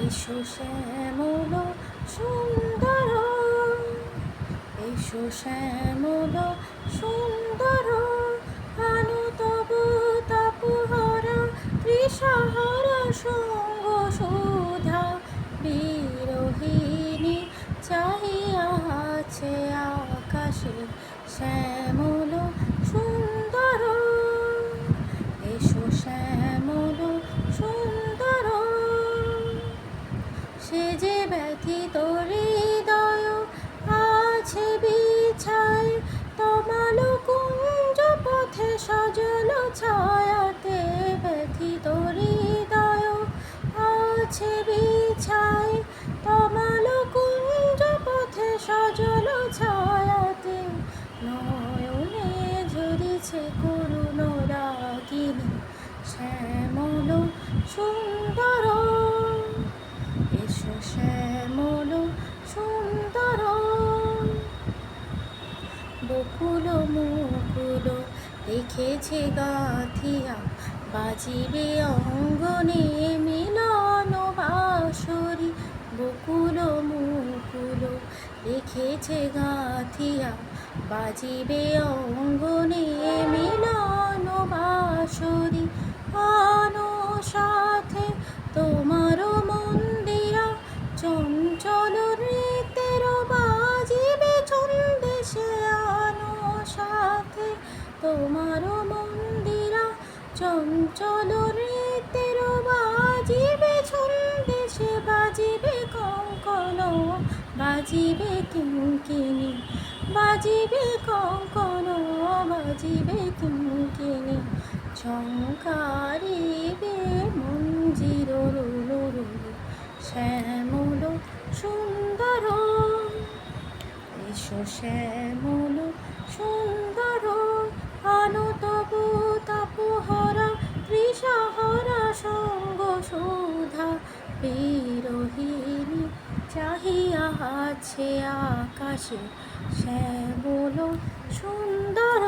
এসো শ্যামল সুন্দর, এসো শ্যামল সুন্দর, আলো তবু তাপহরা তৃষাহারা সঙ্গ সুধা বিরোহিণী চাহিয়া আছে আকাশে শ্যামল সুন্দর। এসো শ্যামল সুন্দর, সে যে ব্যথিত হৃদয় আছে বিছায় তমাল কুঞ্জ পথে সজল ছায়াতে। ব্যথিত হৃদয় আছে বিছায় তমাল কুঞ্জ পথে সজল ছায়াতে। নয়নে ঝরিছে করুণ রাগিনী শ্যামল সুন্দর। এসো শ্যামল সুন্দর, বকুল মুকুল রেখেছে গাঁথিয়া বাজিবে অঙ্গনে মিলন বাঁশরি। বকুল মুকুল রেখেছে গাঁথিয়া বাজিবে অঙ্গনে মিলন বাঁশরি। আনো সাথে তোমার মন্দিরা চঞ্চল নৃত্যের বাজিবে ছন্দে সে। আনো সাথে তোমার মন্দিরা চঞ্চল নৃত্যের বাজিবে ছন্দে সে। বাজিবে কঙ্কন বাজিবে কিঙ্কিণী, বাজিবে কঙ্কন বাজিবে কিঙ্কিণী। ঝঙ্কারিবে মঞ্জির রুরু শ্যামল সুন্দর। এসো শ্যামল সুন্দর, আলো তবু তাপহরা তৃষাহারা সঙ্গ সুধা বিরোহিণী চাহিয়া আছে আকাশে শ্যামল সুন্দর।